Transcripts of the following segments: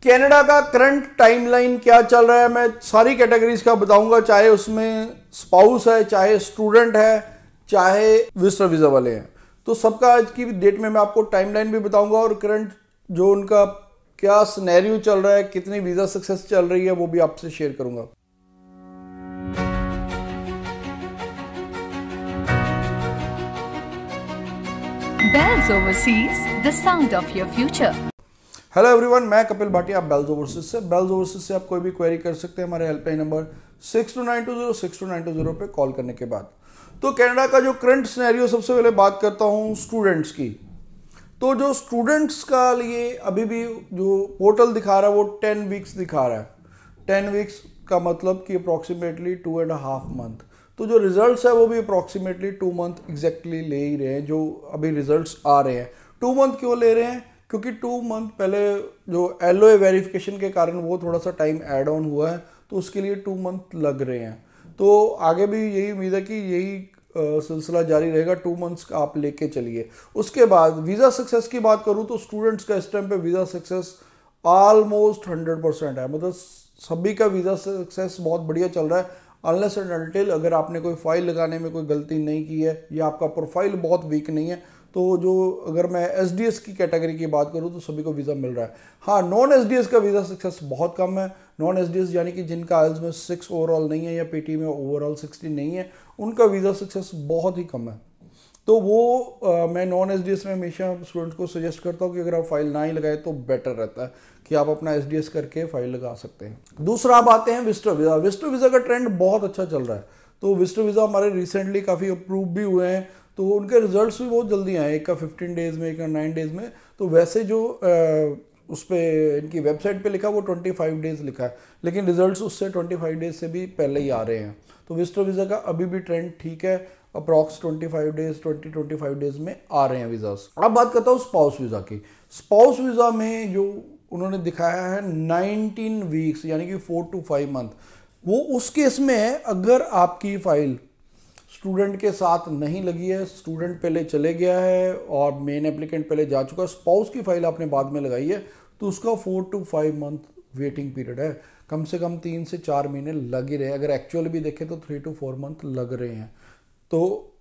Canada का current timeline क्या चल रहा है, मैं सारी कैटेगरीज का बताऊंगा, चाहे उसमें स्पाउस है, चाहे स्टूडेंट है, चाहे विजिटर वीजा वाले हैं। तो सबका आज की डेट में मैं आपको टाइमलाइन भी बताऊंगा और करंट जो उनका क्या सिनेरियो चल रहा है, कितनी वीजा सक्सेस चल रही है, वो भी आपसे शेयर करूंगा। Bells Overseas, the sound of your future. Hello everyone, मैं कपिल भाटिया, आप बेल्स ओवरसीज से। बेल्स ओवरसीज से आप कोई भी क्वेरी कर सकते हैं हमारे हेल्पलाइन नंबर 6292062920 पे कॉल करने के बाद। तो कनाडा का जो करंट सिनेरियो, सबसे पहले बात करता हूँ स्टूडेंट्स की। तो जो स्टूडेंट्स का लिए अभी भी जो पोर्टल दिखा रहा है वो 10 वीक्स दिखा रहा है। 10 वीक्स का मतलब कि अप्रॉक्सीमेटली 2.5 मंथ। तो जो रिजल्ट्स है वो भी अप्रॉक्सीमेटली 2 मंथ एग्जैक्टली ले ही रहे हैं। जो अभी रिजल्ट्स आ रहे हैं 2 मंथ क्यों ले रहे हैं? क्योंकि 2 मंथ पहले जो LOA वेरिफिकेशन के कारण वो थोड़ा सा टाइम ऐड ऑन हुआ है, तो उसके लिए 2 मंथ लग रहे हैं। तो आगे भी यही उम्मीद है कि यही सिलसिला जारी रहेगा, 2 मंथ्स का आप लेके चलिए। उसके बाद वीज़ा सक्सेस की बात करूँ तो स्टूडेंट्स का इस टाइम पे वीज़ा सक्सेस ऑलमोस्ट 100% है। मतलब सभी का वीज़ा सक्सेस बहुत बढ़िया चल रहा है, अनलेस एंड अनटिल अगर आपने कोई फाइल लगाने में कोई गलती नहीं की है या आपका प्रोफाइल बहुत वीक नहीं है। तो जो अगर मैं SDS की कैटेगरी की बात करूं तो सभी को वीज़ा मिल रहा है। हाँ, नॉन SDS का वीज़ा सक्सेस बहुत कम है। नॉन SDS यानी कि जिनका IELTS में 6 ओवरऑल नहीं है या PT में ओवरऑल 60 नहीं है, उनका वीज़ा सक्सेस बहुत ही कम है। तो वो मैं नॉन SDS में हमेशा स्टूडेंट्स को सजेस्ट करता हूँ कि अगर आप फाइल ना ही लगाए तो बेटर रहता है कि आप अपना SDS करके फाइल लगा सकते हैं। दूसरा आप आते हैं विजिटर वीज़ा। विजिटर वीज़ा का ट्रेंड बहुत अच्छा चल रहा है। तो विजिटर वीज़ा हमारे रिसेंटली काफ़ी अप्रूव भी हुए हैं, तो उनके रिजल्ट्स भी बहुत जल्दी आए, एक का 15 डेज़ में, एक का 9 डेज़ में। तो वैसे जो उस पर इनकी वेबसाइट पे लिखा वो 25 डेज़ लिखा है, लेकिन रिजल्ट्स उससे 25 डेज़ से भी पहले ही आ रहे हैं। तो विजिटर वीज़ा का अभी भी ट्रेंड ठीक है, अप्रॉक्स 25 डेज़ 20-25 डेज़ में आ रहे हैं वीज़ास। अब बात करता हूँ स्पाउस वीज़ा की। स्पाउस वीज़ा में जो उन्होंने दिखाया है 19 वीक्स यानी कि 4 to 5 मंथ, वो उस केस में है अगर आपकी फाइल स्टूडेंट के साथ नहीं लगी है, स्टूडेंट पहले चले गया है और मेन एप्लीकेंट पहले जा चुका है, स्पाउस की फाइल आपने बाद में लगाई है, तो उसका 4 to 5 मंथ वेटिंग पीरियड है। कम से कम 3 से 4 महीने लग ही रहे हैं। अगर एक्चुअल भी देखें तो 3 to 4 मंथ लग रहे हैं। तो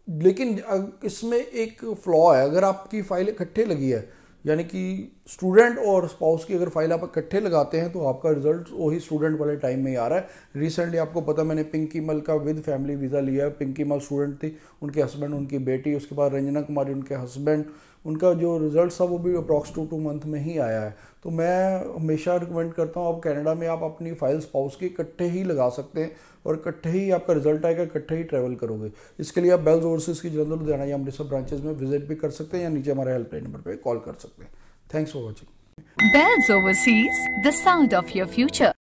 लेकिन इसमें एक फ्लॉ है, अगर आपकी फाइल इकट्ठे लगी है, यानी कि स्टूडेंट और स्पाउस की अगर फाइल आप इकट्ठे लगाते हैं तो आपका रिजल्ट वही स्टूडेंट वाले टाइम में ही आ रहा है। रिसेंटली आपको पता, मैंने पिंकी मल का विद फैमिली वीज़ा लिया है। पिंकी मल स्टूडेंट थी, उनके हस्बैंड, उनकी बेटी, उसके बाद रंजना कुमारी उनके हस्बैंड, उनका जो रिजल्ट था वो भी अप्रॉक्स 2 मंथ में ही आया है। तो मैं हमेशा रिकमेंड करता हूँ, अब कनाडा में आप अपनी फाइल स्पाउस की इकट्ठे ही लगा सकते हैं और इकट्ठे ही आपका रिजल्ट आएगा, इकट्ठे ही ट्रैवल करोगे। इसके लिए आप बेल्स ओवरसीज की जलंधर, लुधियाना या अमृतसर ब्रांचेज में विजिट भी कर सकते हैं या नीचे हमारे हेल्पलाइन नंबर पर कॉल कर सकते हैं। Thanks for watching. Bells Overseas, the sound of your future.